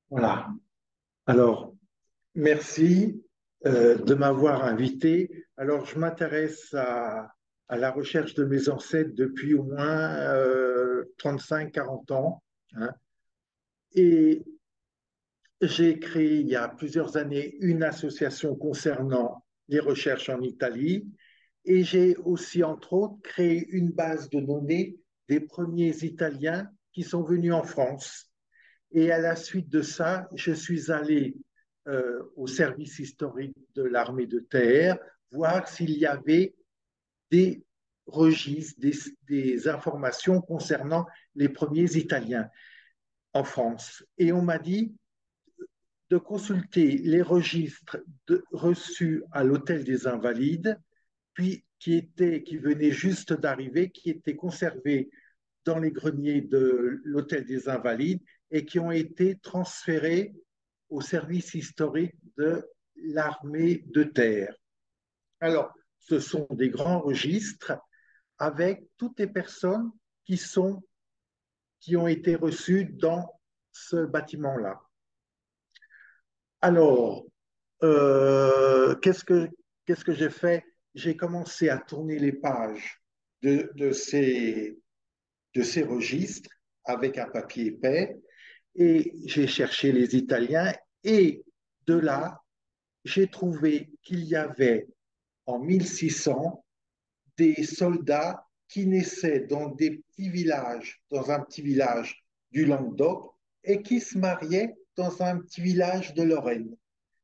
Voilà. Alors, merci de m'avoir invité. Alors, je m'intéresse à la recherche de mes ancêtres depuis au moins 35-40 ans, hein. Et j'ai créé il y a plusieurs années une association concernant les recherches en Italie. Et j'ai aussi, entre autres, créé une base de données des premiers Italiens qui sont venus en France. Et à la suite de ça, je suis allé au service historique de l'armée de terre, voir s'il y avait des registres, des informations concernant les premiers Italiens en France. Et on m'a dit de consulter les registres reçus à l'Hôtel des Invalides, puis qui venaient juste d'arriver, qui étaient conservés dans les greniers de l'Hôtel des Invalides et qui ont été transférés au service historique de l'armée de terre. Alors, ce sont des grands registres avec toutes les personnes qui, sont, qui ont été reçues dans ce bâtiment-là. Alors, qu'est-ce que j'ai fait? J'ai commencé à tourner les pages de ces registres avec un papier épais et j'ai cherché les Italiens et de là, j'ai trouvé qu'il y avait en 1600 des soldats qui naissaient dans des petits villages, dans un petit village du Languedoc et qui se mariaient dans un petit village de Lorraine.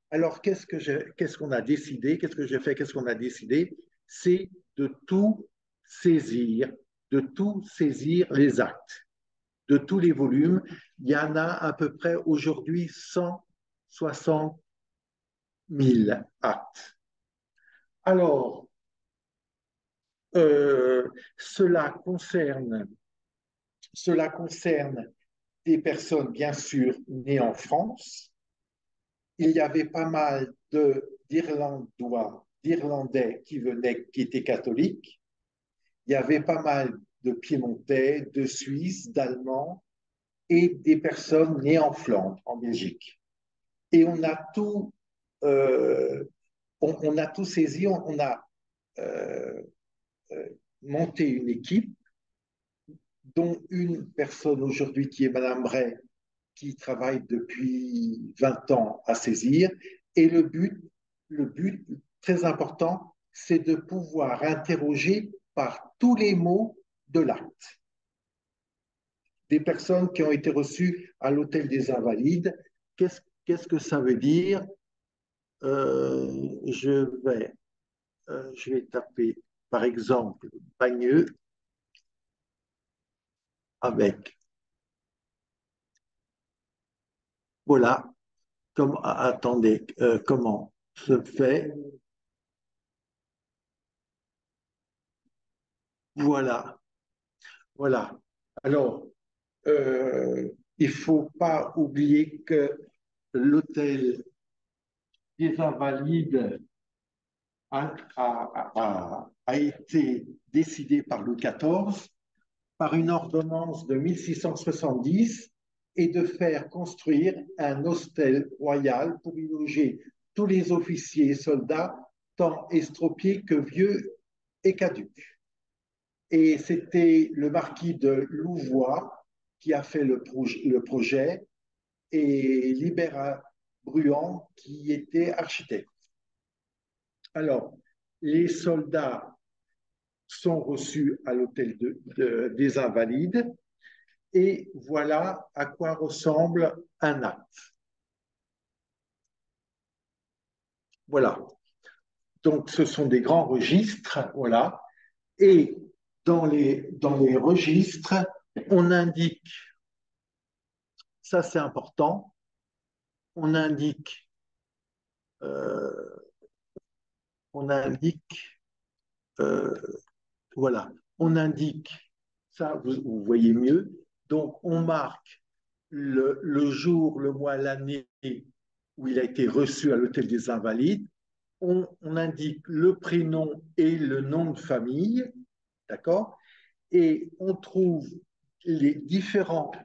Alors, qu'est-ce qu'on a décidé? Qu'est-ce que j'ai fait? Qu'est-ce qu'on a décidé? C'est saisir, de tout saisir les actes de tous les volumes. Il y en a à peu près aujourd'hui 160 000 actes. Alors, euh, cela concerne, cela concerne des personnes, bien sûr, nées en France. Il y avait pas mal d'Irlandais qui venaient, qui étaient catholiques. Il y avait pas mal de Piémontais, de Suisses, d'Allemands et des personnes nées en Flandre, en Belgique. Et euh, on a tout saisi, on a euh, euh, monté une équipe, dont une personne aujourd'hui qui est Madame Bray, qui travaille depuis 20 ans à saisir. Et le but très important, c'est de pouvoir interroger par tous les mots de l'acte des personnes qui ont été reçues à l'Hôtel des Invalides. Qu'est-ce que ça veut dire? Je vais taper, par exemple, Bagneux avec, voilà, attendez, comment se fait, voilà, voilà. Alors, il ne faut pas oublier que l'hôtel des Invalides a été décidé par Louis XIV par une ordonnance de 1670 et de faire construire un hostel royal pour y loger tous les officiers et soldats, tant estropiés que vieux et caducs. Et c'était le marquis de Louvois qui a fait le projet et Libéra Bruand qui était architecte. Alors, les soldats sont reçus à l'hôtel des Invalides et voilà à quoi ressemble un acte. Voilà. Donc, ce sont des grands registres, voilà. Et dans les registres, on indique, ça c'est important, on indique, euh, on indique, euh, voilà, on indique, ça vous voyez mieux, donc on marque le jour, le mois, l'année où il a été reçu à l'Hôtel des Invalides, on indique le prénom et le nom de famille, d'accord? Et on trouve les différentes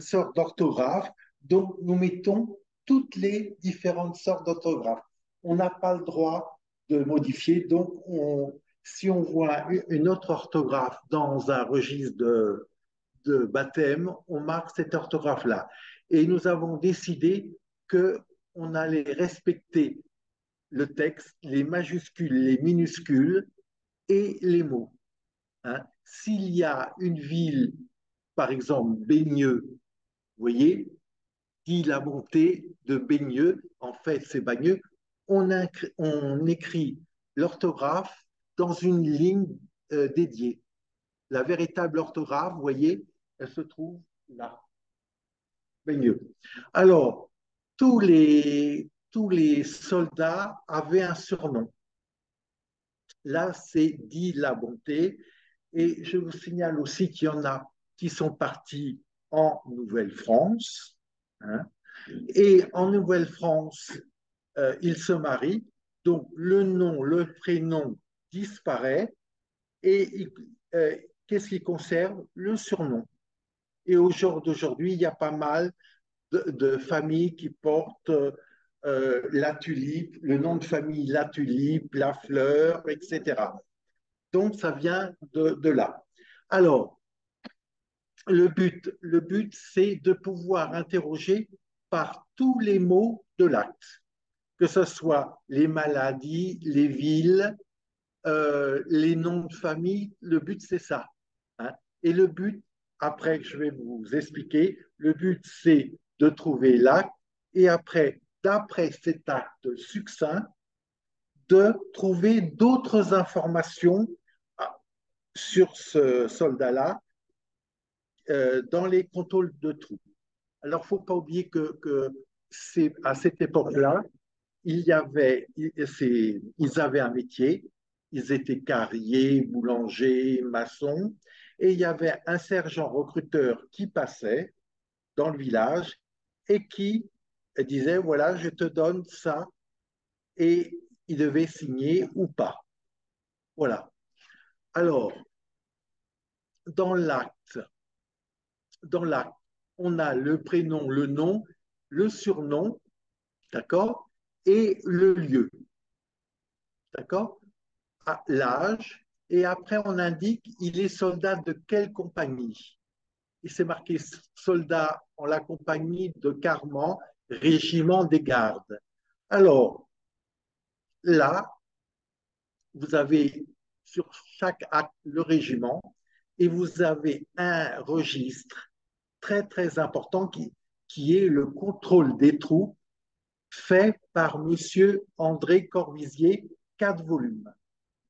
sortes d'orthographe Donc, nous mettons toutes les différentes sortes d'orthographes. On n'a pas le droit de modifier. Donc, si on voit une autre orthographe dans un registre de baptême, on marque cette orthographe-là. Et nous avons décidé qu'on allait respecter le texte, les majuscules, les minuscules et les mots. Hein. S'il y a une ville, par exemple Baigneux, vous voyez, dit la montée de Baigneux, en fait c'est Bagneux, on écrit l'orthographe dans une ligne dédiée. La véritable orthographe, vous voyez, elle se trouve là, Baigneux. Alors, tous les soldats avaient un surnom. Là, c'est dit la bonté. Et je vous signale aussi qu'il y en a qui sont partis en Nouvelle-France. Hein, et en Nouvelle-France, ils se marient. Donc, le nom, le prénom disparaît. Et qu'est-ce qu'ils conservent? Le surnom. Et au jour d'aujourd'hui, il y a pas mal de familles qui portent la tulipe, le nom de famille la tulipe, la fleur, etc. Donc, ça vient de là. Alors, le but, c'est de pouvoir interroger par tous les mots de l'acte, que ce soit les maladies, les villes, les noms de famille. Le but, c'est ça. Hein. Et le but, après, je vais vous expliquer, le but, c'est de trouver l'acte et après, d'après cet acte succinct, de trouver d'autres informations sur ce soldat-là dans les contrôles de troupes. Alors, il ne faut pas oublier que c'est à cette époque-là, ils avaient un métier, ils étaient carriers, boulangers, maçons, et il y avait un sergent recruteur qui passait dans le village et qui disait, voilà, je te donne ça, et il devait signer ou pas. Voilà. Alors, dans l'acte, dans l'acte, on a le prénom, le nom, le surnom, d'accord, et le lieu, d'accord, l'âge, et après on indique il est soldat de quelle compagnie. Il s'est marqué soldat en la compagnie de Carman, régiment des gardes. Alors là, vous avez sur chaque acte le régiment et vous avez un registre très très important qui est le contrôle des troupes fait par Monsieur André Corvisier, 4 volumes.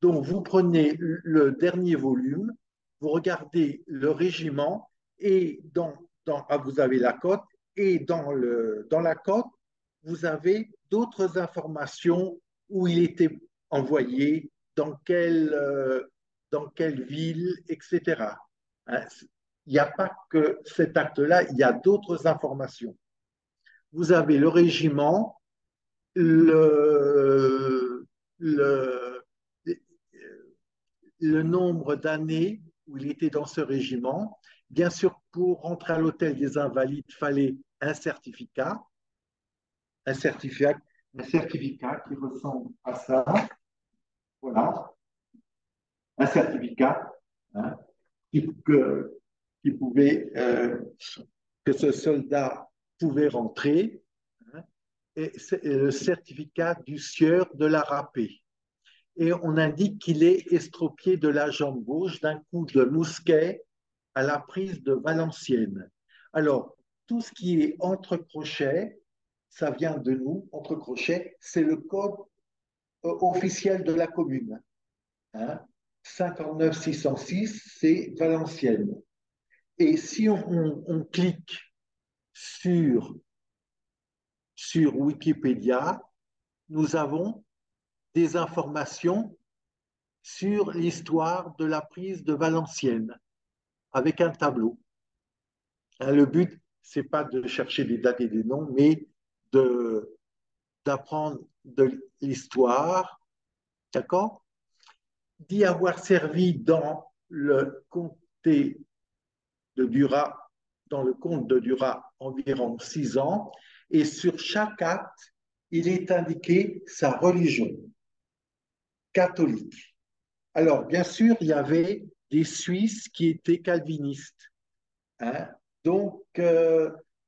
Donc, vous prenez le dernier volume, vous regardez le régiment et vous avez la cote et dans la cote, vous avez d'autres informations où il était envoyé, dans quelle ville, etc. Hein, il n'y a pas que cet acte-là, il y a d'autres informations. Vous avez le régiment, le, le, le nombre d'années où il était dans ce régiment. Bien sûr, pour rentrer à l'hôtel des Invalides, il fallait un certificat, un certificat qui ressemble à ça. Voilà, un certificat hein, que, qui pouvait, que ce soldat pouvait rentrer. Hein, et c'est le certificat du sieur de la râpée. Et on indique qu'il est estropié de la jambe gauche d'un coup de mousquet à la prise de Valenciennes. Alors, tout ce qui est entre crochets, ça vient de nous, entre crochets, c'est le code officiel de la commune. Hein. 59 606, c'est Valenciennes. Et si on clique sur, sur Wikipédia, nous avons des informations sur l'histoire de la prise de Valenciennes avec un tableau. Hein, le but, c'est pas de chercher des dates et des noms, mais d'apprendre de l'histoire, d'accord? D'y avoir servi dans le comté de Duras, dans le conte dura environ 6 ans, et sur chaque acte, il est indiqué sa religion catholique. Alors, bien sûr, il y avait des Suisses qui étaient calvinistes, hein. Donc,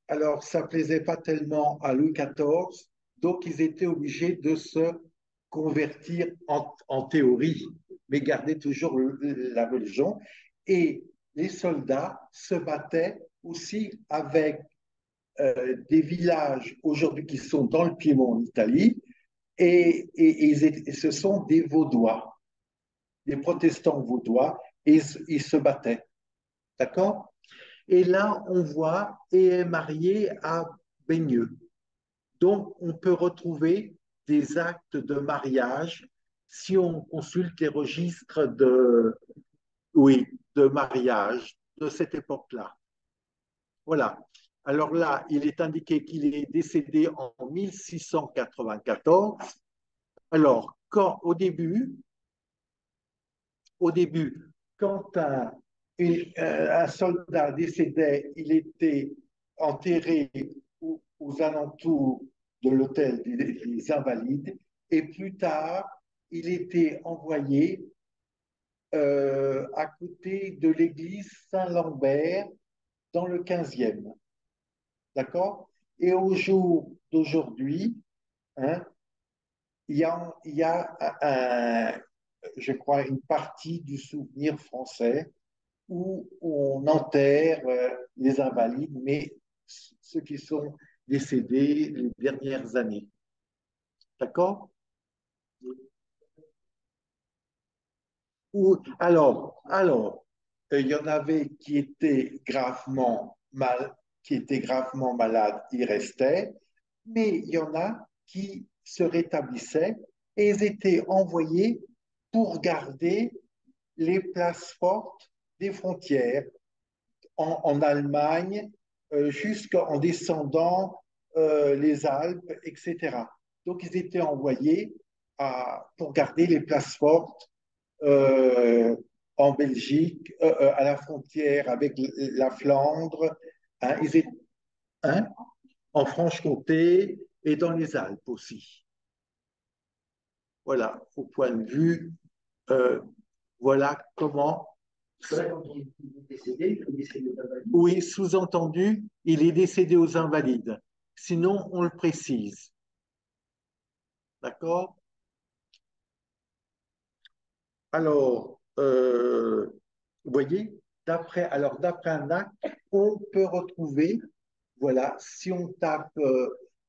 alors, ça ne plaisait pas tellement à Louis XIV, donc ils étaient obligés de se convertir en théorie, mais garder toujours la religion. Et les soldats se battaient aussi avec des villages aujourd'hui qui sont dans le Piémont en Italie, et ce sont des Vaudois, des protestants vaudois, et ils se battaient. D'accord? Et là, on voit et est marié à Baigneux. Donc, on peut retrouver des actes de mariage si on consulte les registres oui, de mariage de cette époque-là. Voilà. Alors là, il est indiqué qu'il est décédé en 1694. Alors, au début, quand un soldat décédait, il était enterré aux alentours de l'hôtel des Invalides, et plus tard, il était envoyé à côté de l'église Saint-Lambert dans le 15e. D'accord? Et au jour d'aujourd'hui, hein, il y a je crois, une partie du souvenir français où on enterre les invalides, mais ceux qui sont décédés les dernières années. D'accord? Alors, il y en avait qui étaient gravement malades, ils restaient, mais il y en a qui se rétablissaient et ils étaient envoyés pour garder les places fortes des frontières en Allemagne, jusqu'en descendant les Alpes, etc. Donc, ils étaient envoyés pour garder les places fortes en Belgique, à la frontière avec la Flandre, hein, hein, en Franche-Comté et dans les Alpes aussi. Voilà, au point de vue, euh, voilà comment. Oui, sous-entendu, il est décédé aux Invalides. Sinon, on le précise. D'accord? Alors, vous voyez, d'après un acte, on peut retrouver, voilà, si on tape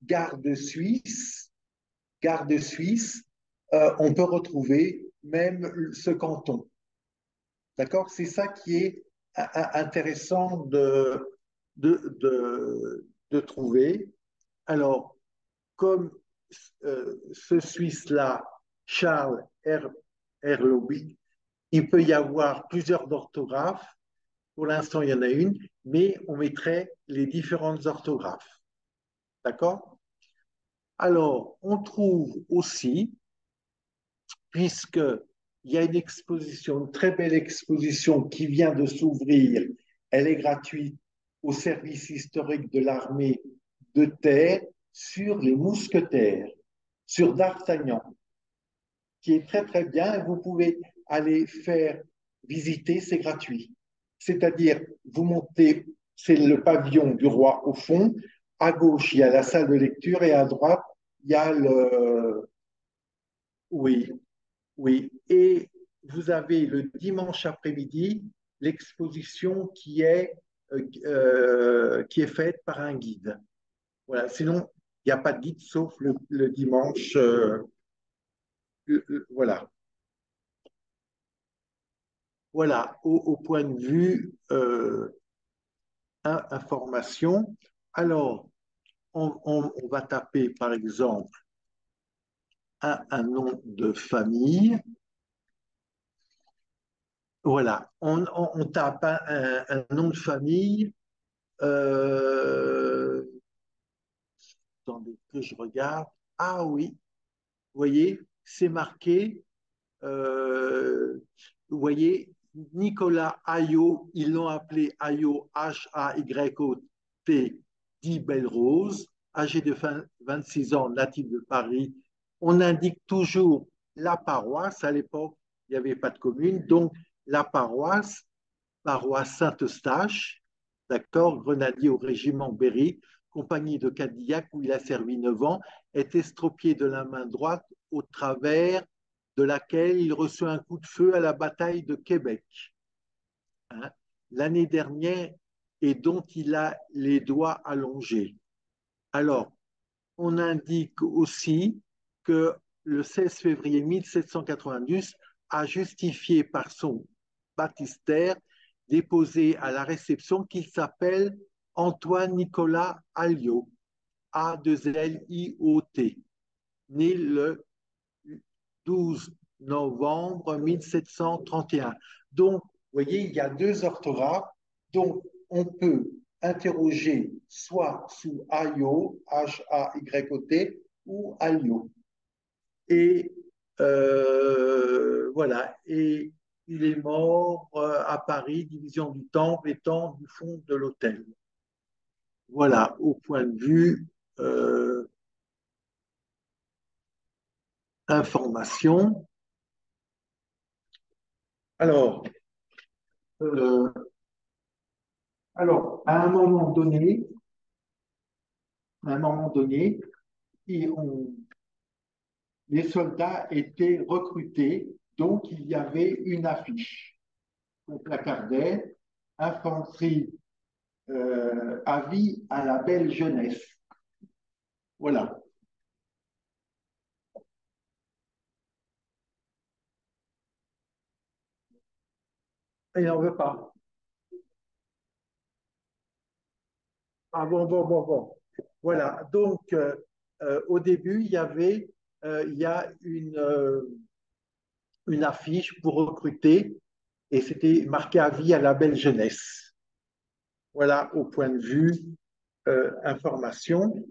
garde suisse, on peut retrouver même ce canton. D'accord? C'est ça qui est intéressant de trouver. Alors, comme ce Suisse-là, Charles Erlowby, il peut y avoir plusieurs orthographes. Pour l'instant, il y en a une, mais on mettrait les différentes orthographes. D'accord? Alors, on trouve aussi, puisqu'il y a une exposition, une très belle exposition qui vient de s'ouvrir, elle est gratuite au service historique de l'armée de terre sur les mousquetaires, sur D'Artagnan, qui est très très bien. Vous pouvez aller faire visiter, c'est gratuit. C'est-à-dire, vous montez, c'est le pavillon du roi au fond, à gauche, il y a la salle de lecture et à droite, il y a le... Oui, oui. Et vous avez le dimanche après-midi l'exposition qui est faite par un guide. Voilà. Sinon, il n'y a pas de guide sauf le dimanche. Voilà. Voilà, au point de vue information. Alors, on va taper, par exemple, un nom de famille. Voilà, on tape un nom de famille. Euh, Attendez que je regarde. Ah oui, vous voyez, c'est marqué. Vous voyez, Nicolas Hayot, ils l'ont appelé Hayot, Hayot, dit Belle-Rose, âgé de 26 ans, natif de Paris. On indique toujours la paroisse. À l'époque, il n'y avait pas de commune. Donc, la paroisse, paroisse Saint-Eustache, d'accord, grenadier au régiment Berry, compagnie de Cadillac où il a servi 9 ans, est estropié de la main droite au travers de laquelle il reçoit un coup de feu à la bataille de Québec, hein, l'année dernière, et dont il a les doigts allongés. Alors, on indique aussi que le 16 février 1790 a justifié par son baptistère déposé à la réception qu'il s'appelle Antoine Nicolas Alliot, A2LIOT, né le 12 novembre 1731. Donc, vous voyez, il y a deux orthographes. Donc, on peut interroger soit sous Ayo, Hayot, ou Alio. Et voilà. Et il est mort à Paris, division du Temple, étant du fond de l'hôtel. Voilà, au point de vue information. Alors, euh, alors, à un moment donné, on, les soldats étaient recrutés, donc il y avait une affiche qu'on placardait, infanterie, avis à la belle jeunesse. Voilà. Il n'en veut pas. Ah bon, bon, bon, bon. Voilà. Donc, au début, il y a une affiche pour recruter et c'était marqué avis à la belle jeunesse. Voilà, au point de vue information.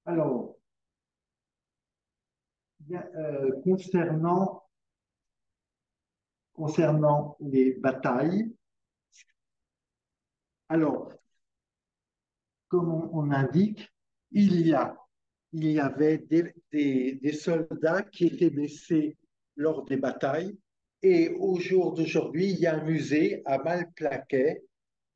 Alors, concernant les batailles, alors, comme on indique, il y a, il y avait des soldats qui étaient blessés lors des batailles. Et au jour d'aujourd'hui, il y a un musée à Malplaquet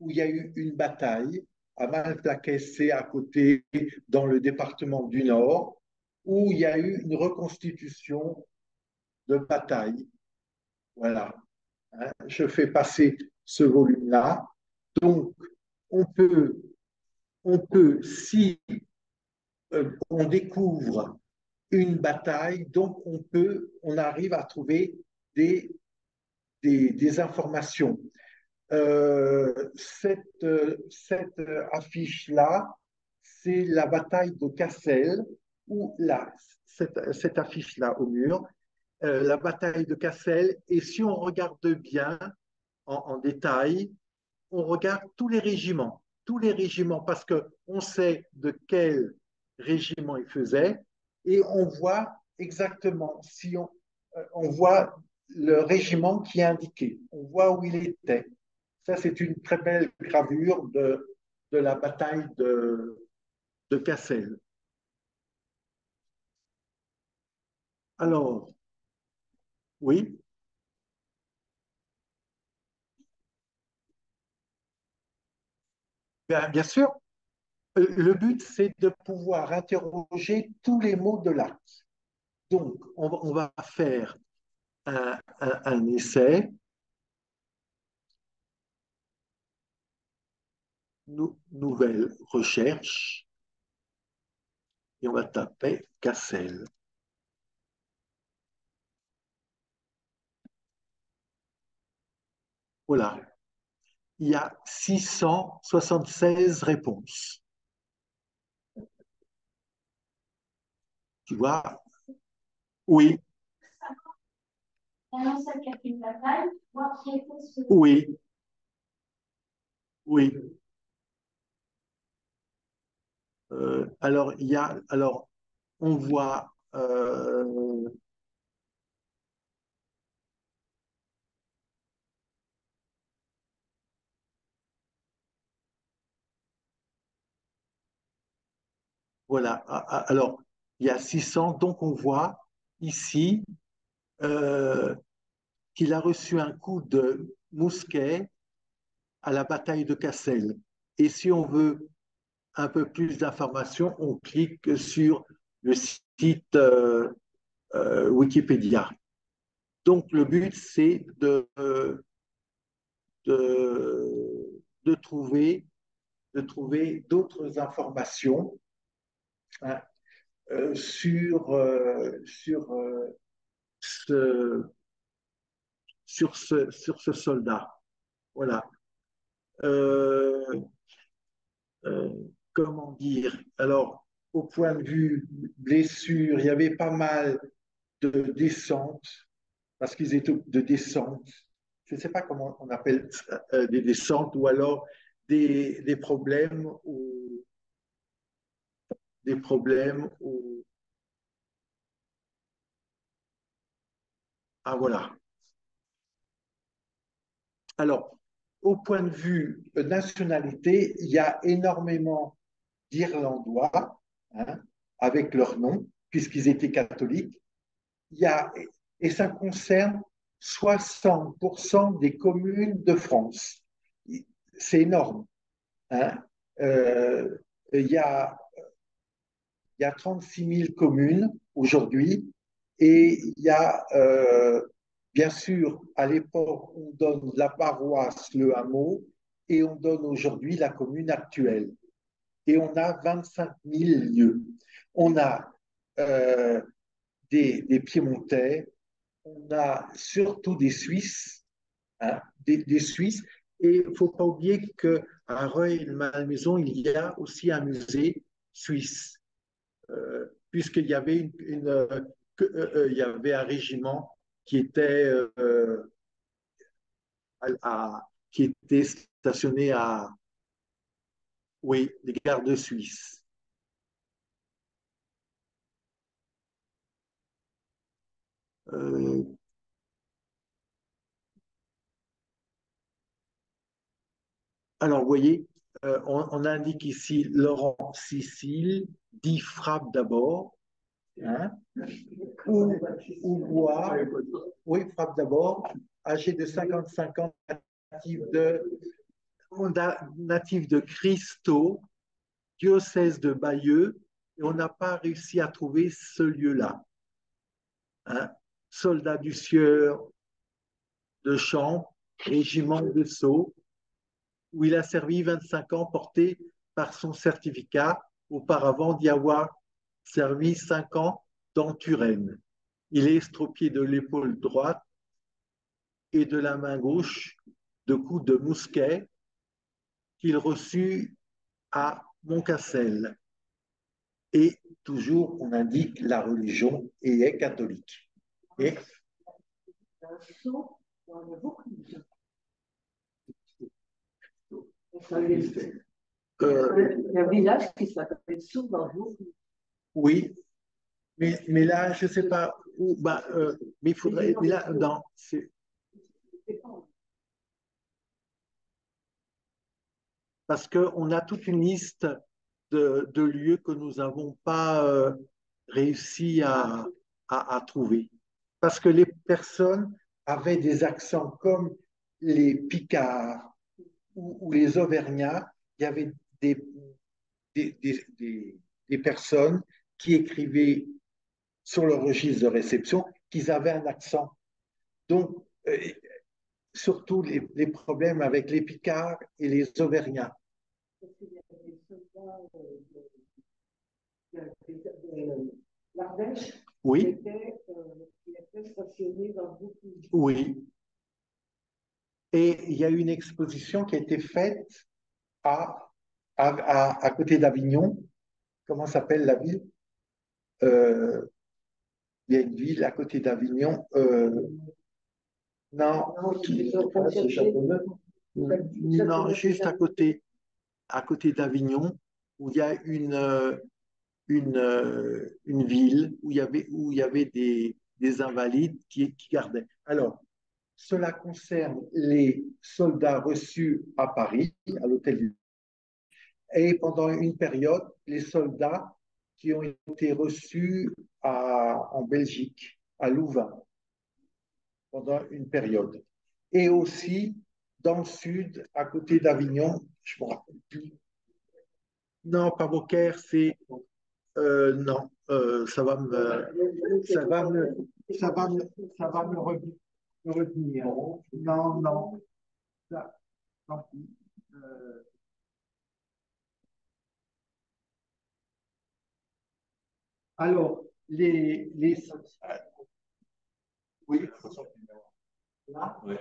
où il y a eu une bataille. À Malplaquet, c'est à côté, dans le département du Nord, où il y a eu une reconstitution de bataille. Voilà. Hein, je fais passer ce volume-là. Donc, on peut, si on découvre une bataille, donc on arrive à trouver des, des informations. Cette affiche-là, c'est la bataille de Cassel, ou là, cette affiche-là au mur, la bataille de Cassel, et si on regarde bien en détail, on regarde tous les régiments, parce qu'on sait de quel régiment il faisait, et on voit exactement, si on voit le régiment qui est indiqué, on voit où il était. Ça, c'est une très belle gravure de la bataille de Cassel. Alors, oui, bien sûr, le but, c'est de pouvoir interroger tous les mots de l'acte. Donc, on va faire un essai, nouvelle recherche, et on va taper Cassel. Voilà. Il y a 676 réponses. Tu vois? Oui, oui, oui. Alors, on voit voilà. Alors, il y a 600, donc on voit ici euh, qu'il a reçu un coup de mousquet à la bataille de Cassel. Et si on veut un peu plus d'informations, on clique sur le site Wikipédia. Donc, le but, c'est de trouver d'autres informations, hein, ce, sur ce soldat. Voilà. Euh, euh, Comment dire? Alors, au point de vue blessure, il y avait pas mal de descentes, parce qu'ils étaient de descentes. Je ne sais pas comment on appelle des descentes, ou alors des problèmes, ou des problèmes, ou ah voilà. Alors, au point de vue nationalité, il y a énormément d'Irlandois, hein, avec leur nom, puisqu'ils étaient catholiques. Il y a, et ça concerne 60% des communes de France. C'est énorme. Hein. Euh, il, y a, il y a 36 000 communes aujourd'hui et il y a, bien sûr, à l'époque, on donne la paroisse, le hameau, et on donne aujourd'hui la commune actuelle. Et on a 25 000 lieux. On a euh, des Piémontais, on a surtout des Suisses, hein, des Suisses. Et il ne faut pas oublier qu'à Rueil-Malmaison, il y a aussi un musée suisse, puisqu'il y avait il y avait un régiment qui était, qui était stationné à, oui, les gardes suisses. Euh, alors, vous voyez, on indique ici Laurent Cécile, dit frappe d'abord, hein, ou bois, oui, frappe d'abord, âgé de 55 ans, natif de Christo, diocèse de Bayeux, et on n'a pas réussi à trouver ce lieu-là. Hein. Soldat du sieur de Champs, régiment de Sceaux, où il a servi 25 ans, porté par son certificat, auparavant d'y avoir servi 5 ans dans Turenne. Il est estropié de l'épaule droite et de la main gauche de coups de mousquet qu'il reçut à Montcassel. Et toujours, on indique la religion et est catholique. Et un village qui s'appelle Sour dans le Vaucluse. Oui, mais là, je ne sais pas où. Bah, mais il faudrait. Mais là, dans, parce qu'on a toute une liste de lieux que nous n'avons pas réussi à trouver. Parce que les personnes avaient des accents comme les Picards ou les Auvergnats. Il y avait des, des, des, des, des personnes qui écrivaient sur le registre de réception qu'ils avaient un accent. Donc, surtout les problèmes avec les Picards et les Auvergnats. L'Ardèche, oui, était stationné dans beaucoup. Oui. Et il y a une exposition qui a été faite à côté d'Avignon. Comment s'appelle la ville? euh, Il y a une ville à côté d'Avignon. Non, non, juste à côté d'Avignon, où il y a une ville où il y avait des invalides qui gardaient. Alors, cela concerne les soldats reçus à Paris, à l'hôtel du. Et pendant une période, les soldats qui ont été reçus en Belgique, à Louvain, pendant une période. Et aussi dans le sud, à côté d'Avignon, je me rappelle plus. Non, pas Beaucaire, c'est non, ça va me, ça va me, ça va me revenir. Non, non, ça, tant pis. Euh, alors, oui, là, Ouais.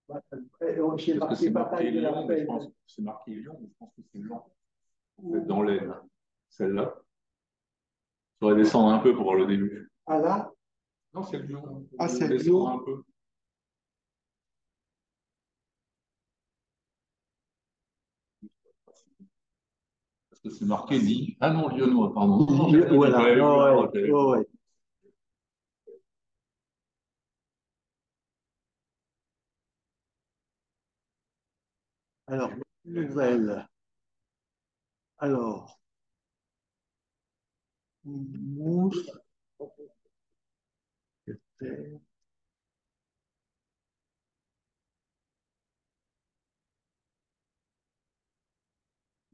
j'ai Parce que marqué c'est marqué bataille de la Lyon, mais je Plaine. pense que c'est marqué Lyon, mais je pense que c'est Lyon. C'est dans l'Aisne, celle-là. Il faudrait descendre un peu pour voir le début. Ah là, Non, c'est Lyon. ah Il faut c'est descendre Lyon. un peu. Parce que c'est marqué Lille. Ah non, Lyonnois, pardon. Non, non, j'ai rien dit. Voilà, J'avais vu un ouais, autre, j'avais vu un ouais, autre. ouais. Alors, nouvelle. Alors, mousse.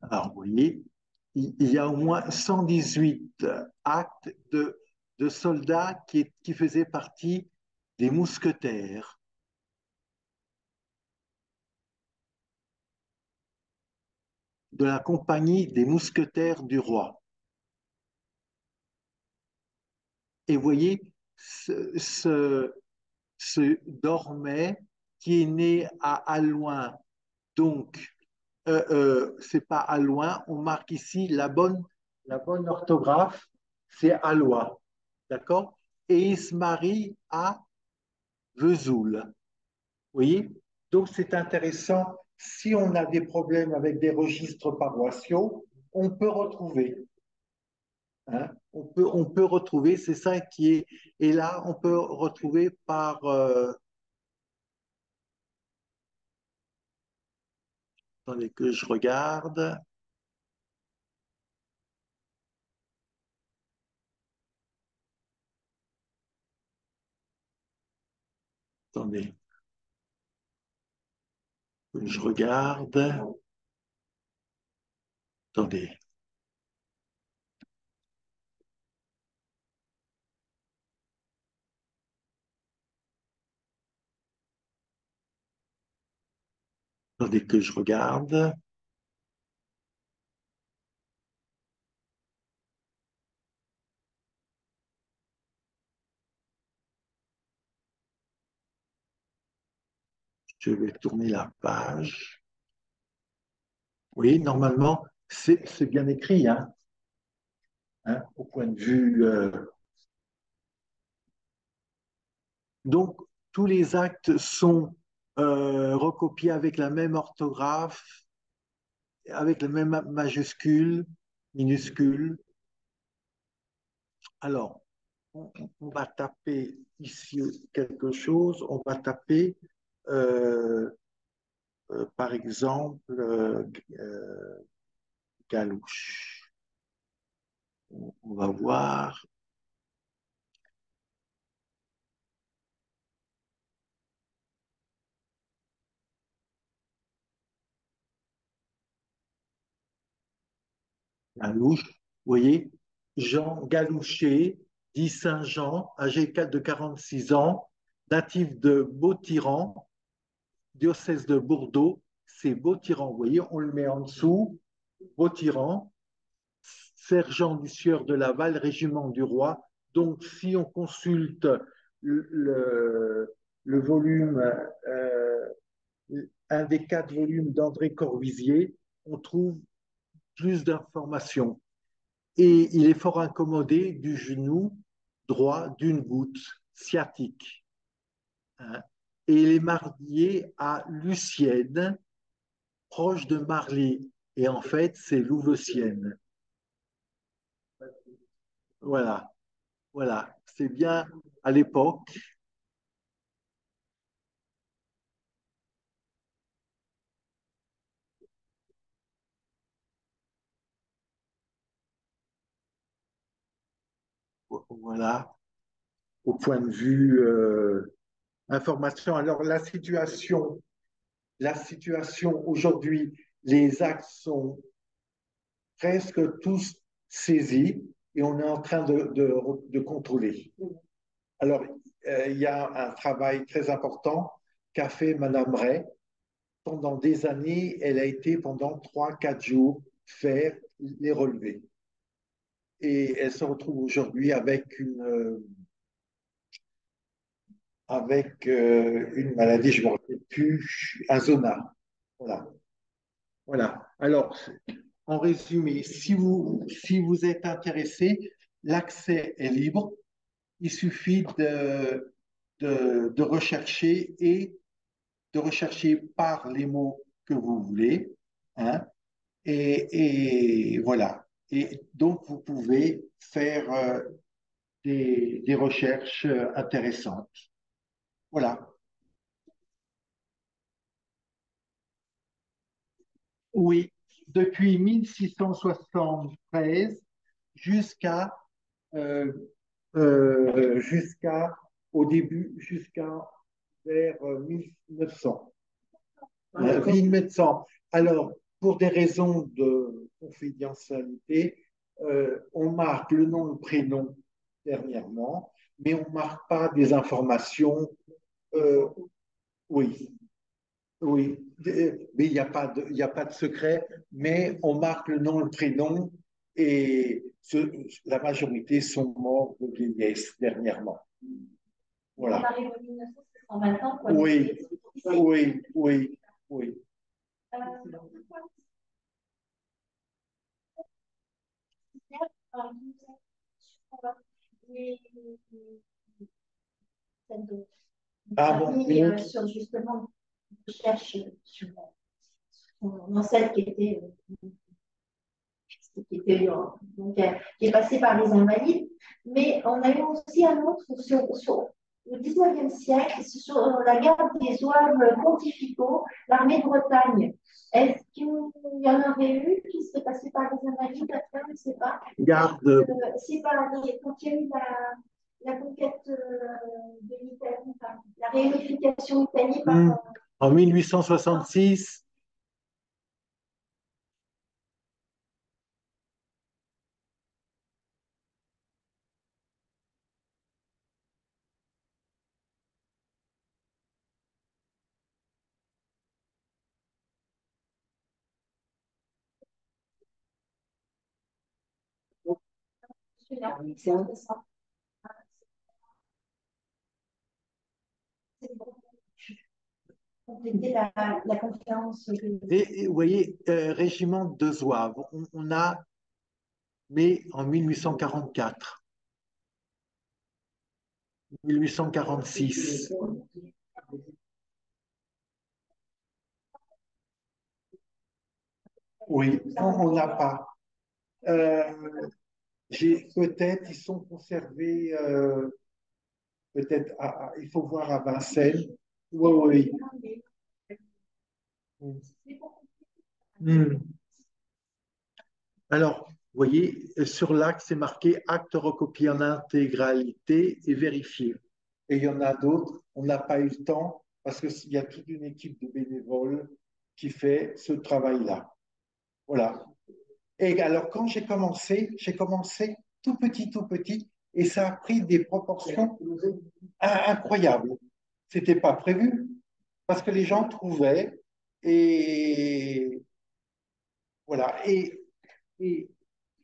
Alors, vous voyez, il y a au moins 118 actes de soldats qui faisaient partie des mousquetaires, de la compagnie des mousquetaires du roi. Et vous voyez, ce Dormet qui est né à Alouin, donc c'est pas Alouin, on marque ici la bonne orthographe, c'est Allois, d'accord? Et il se marie à Vesoul. Vous voyez? Donc, c'est intéressant. Si on a des problèmes avec des registres paroissiaux, on peut retrouver. Hein, on peut retrouver, c'est ça qui est. Et là, on peut retrouver par. Attendez que je regarde. Attendez que je regarde. Attendez. Attendez que je regarde. Je vais tourner la page. Oui, normalement, c'est bien écrit, hein, au point de vue. Donc, tous les actes sont recopiés avec la même orthographe, avec la même majuscule, minuscule. Alors, on va taper ici quelque chose. On va taper, euh, par exemple, Galouche. On va voir Galouche. Vous voyez, Jean Galouchet, dit Saint-Jean, âgé de 46 ans, natif de Beautiran, diocèse de Bordeaux. C'est Beautiran. Vous voyez, on le met en dessous. Beautiran, sergent du sieur de Laval, régiment du roi. Donc, si on consulte le volume, un des 4 volumes d'André Corvisier, on trouve plus d'informations. Et il est fort incommodé du genou droit d'une goutte sciatique. Hein. Et il est marié à Lucienne, proche de Marly. Et en fait, c'est Louvecienne. Voilà, voilà. C'est bien à l'époque. Voilà, au point de vue information. Alors, la situation aujourd'hui, les actes sont presque tous saisis et on est en train de contrôler. Alors, il y a un travail très important qu'a fait Madame Ray. Pendant des années, elle a été pendant 3, 4 jours faire les relevés. Et elle se retrouve aujourd'hui avec une maladie, je ne me rappelle plus, un zona. Voilà. Voilà. Alors, en résumé, si vous êtes intéressé, l'accès est libre. Il suffit de rechercher et de rechercher par les mots que vous voulez. Hein, et voilà. Et donc, vous pouvez faire des recherches intéressantes. Voilà. Oui, depuis 1673 jusqu'à euh, jusqu'à au début, jusqu'à vers 1900. 1900. Alors, pour des raisons de confidentialité, on marque le nom, le prénom dernièrement, mais on ne marque pas des informations. euh, oui, oui, mais il y a pas de secret, mais on marque le nom, le prénom, et la majorité sont morts de vieillesse dernièrement. On Voilà. arrive en 1920 ans, quoi. Oui, oui, oui, oui. Euh, les scènes de Ah bon, famille, sur justement une recherche sur son ancêtre donc, qui est passé par les Invalides. Mais on a eu aussi un autre sur le 19e siècle, sur la garde des zouaves pontificaux, l'armée de Bretagne. Est-ce qu'il y en aurait eu qui serait passé par les Invalides après, je ne sais pas. garde. C'est quand il y a eu la conquête de l'Italie, enfin, la réunification italienne par. En 1866. Celui-là, c'est intéressant. Compléter la confiance. Et vous voyez, régiment de zouaves, on a, mais en 1844, 1846. Oui, non, on n'a pas. Euh, Peut-être, ils sont conservés, peut-être, il faut voir à Vincennes. Oui, oui. Hmm. Alors, vous voyez, sur l'acte, c'est marqué acte recopié en intégralité et vérifié. Et il y en a d'autres, on n'a pas eu le temps parce qu'il y a toute une équipe de bénévoles qui fait ce travail-là. Voilà. Et alors, quand j'ai commencé tout petit, et ça a pris des proportions incroyables. C'était pas prévu, parce que les gens trouvaient, et voilà. Et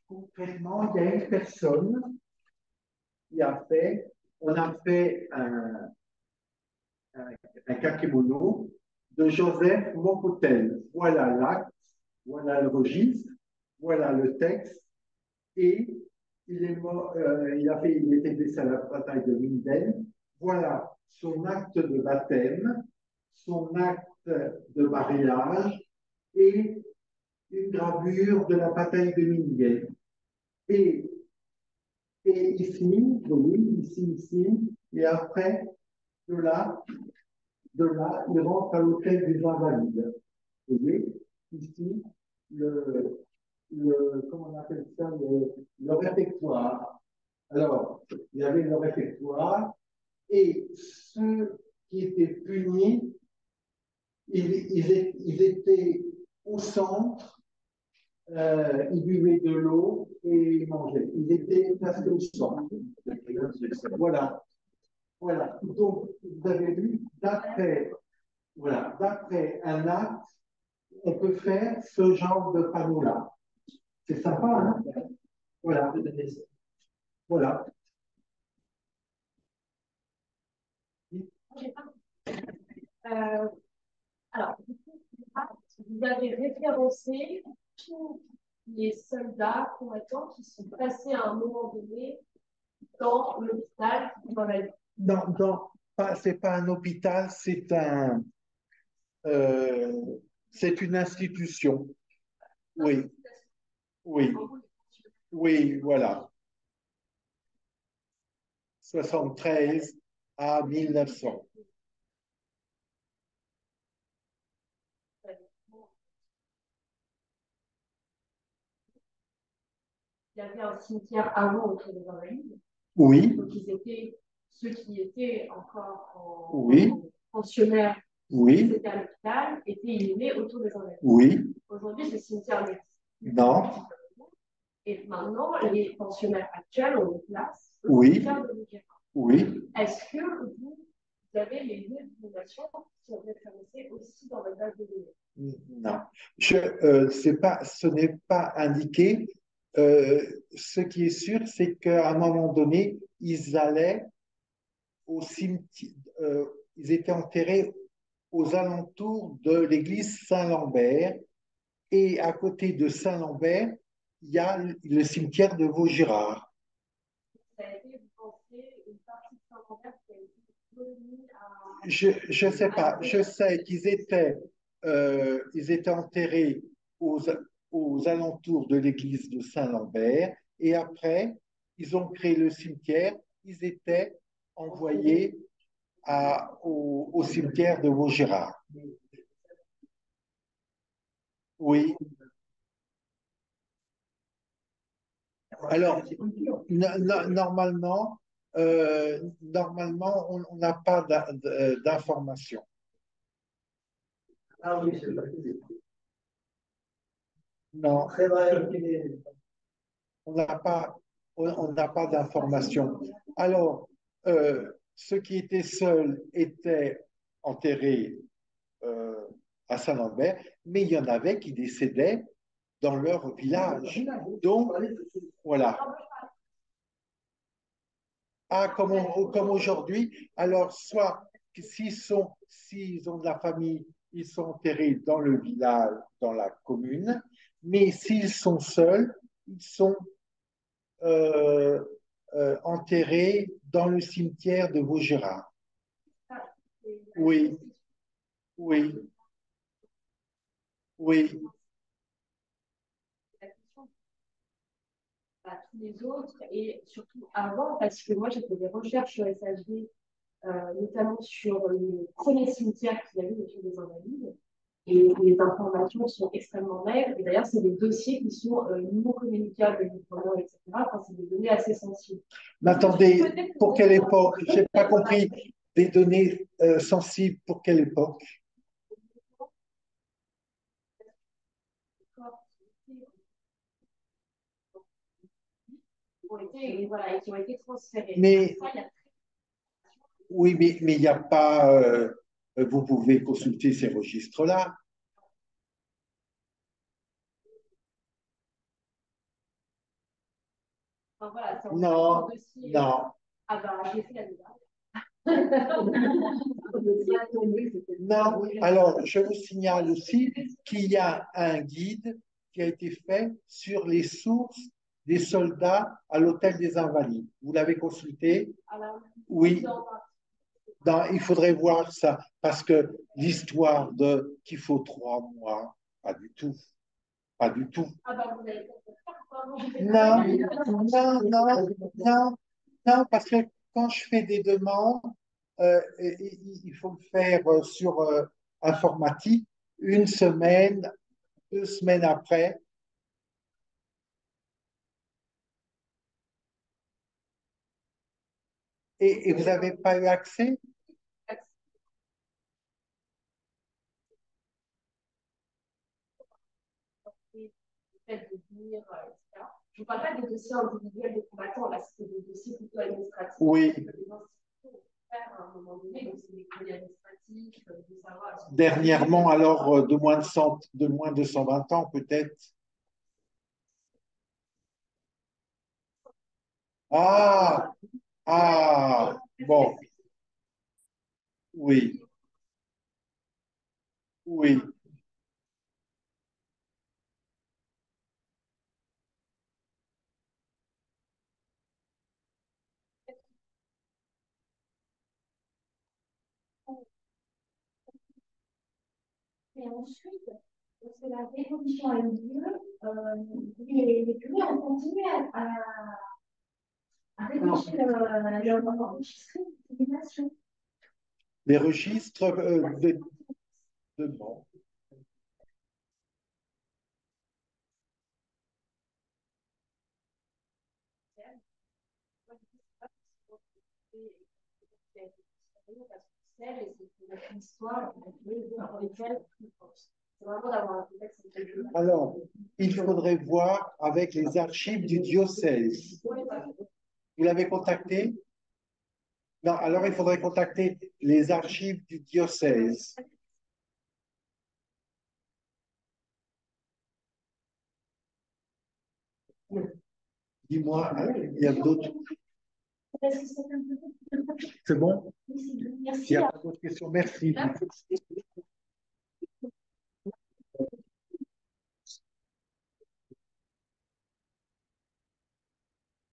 concrètement, il y a une personne qui a fait, on a fait un kakémono de Joseph Mokotel. Voilà l'acte, voilà le registre, voilà le texte, et il est mort, il était blessé à la bataille de Minden. Voilà son acte de baptême, son acte de mariage et une gravure de la bataille de Minden. Et, et ici, oui, ici, et après, de là, il rentre à l'hôtel des Invalides. Vous voyez, ici, comment on appelle ça, le réfectoire. Alors, il y avait le réfectoire et ceux qui étaient punis, ils étaient au centre, ils buvaient de l'eau et ils mangeaient. Ils étaient placés au centre. Voilà. Voilà. Donc, vous avez vu, voilà, d'après un acte, on peut faire ce genre de panneau-là. C'est sympa, hein? Voilà. Voilà. Euh, alors, vous avez référencé tous les soldats combattants qui sont passés à un moment donné dans l'hôpital, dans la vie. C'est pas un hôpital, euh, c'est une institution. Oui, oui, oui, voilà. 73 à 1900. Il y avait un cimetière avant autour des Invalides. Oui, Donc, ceux qui étaient encore oui, en pensionnaires, oui, c'était à l'hôpital, étaient inhumés autour des Invalides. oui, Aujourd'hui, ce cimetière n'existe plus. non, Et maintenant, les pensionnaires actuels ont une place au oui, cimetière de Bouguerin. oui. Est-ce que vous avez les lieux de fondation qui sont référencés aussi dans votre base de données? Non, ce n'est pas indiqué. Ce qui est sûr, c'est qu'à un moment donné, ils allaient au cimetière, ils étaient enterrés aux alentours de l'église Saint-Lambert. Et à côté de Saint-Lambert, il y a le cimetière de Vaugirard. Ça a été, vous pensez, une partie de Saint-Lambert qui a été donnée à... Je ne sais pas. Je sais ils étaient enterrés aux, aux alentours de l'église de Saint-Lambert. Et après, ils ont créé le cimetière. Ils étaient envoyés au cimetière de Vaugirard. Oui. Alors, normalement, on n'a pas d'informations. Non, on n'a pas, on n'a pas d'informations. Alors, ceux qui étaient seuls étaient enterrés à Saint-Lambert, mais il y en avait qui décédaient dans leur village. Donc, voilà. Ah, comme aujourd'hui. Alors, soit s'ils ont de la famille, ils sont enterrés dans le village, dans la commune, mais s'ils sont seuls, ils sont euh, enterrés dans le cimetière de Vaugirard. Oui, oui, oui. À tous les autres et surtout avant, parce que moi j'ai fait des recherches sur SHD, notamment sur le premier cimetière qu'il y avait autour des Invalides, et les informations sont extrêmement maigres. Et d'ailleurs, c'est des dossiers qui sont non communicables, librement, etc. Enfin, c'est des données assez sensibles. Mais attendez, pour quelle époque? Je n'ai pas compris. Des données sensibles pour quelle époque? Voilà, et qui ont été transférés. Mais oui, mais il n'y a pas. Vous pouvez consulter ces registres-là. Enfin, voilà, Non, dossier. non. Ah ben, j'ai fait la démarche. Non, alors je vous signale aussi qu'il y a un guide qui a été fait sur les sources des soldats à l'hôtel des Invalides. Vous l'avez consulté? Oui. Il faudrait voir ça parce que l'histoire de qu'il faut 3 mois, pas du tout. Pas du tout. Ah ben, vous avez Non, non, non, non, non, parce que quand je fais des demandes, il faut le faire sur informatique 1 semaine, 2 semaines après. Et vous n'avez pas eu accès? Le fait de venir, etc. Je ne parle pas des dossiers individuels des combattants, là, c'est des dossiers plutôt administratifs. Oui. Que les institutions vont faire à un moment donné, donc c'est des courriers administratifs, de savoir. Dernièrement, alors, de moins de 120 ans, peut-être. Ah, ah, bon, oui, oui. Et ensuite, lorsque la révolution a eu lieu, les curés ont continué à rédiger leur enregistré des nations. Les registres bon. Alors, il faudrait voir avec les archives du diocèse. Vous l'avez contacté? Non, alors il faudrait contacter les archives du diocèse. Dis-moi, il y a d'autres. C'est bon? Merci. Il n'y a pas d'autres questions. Merci.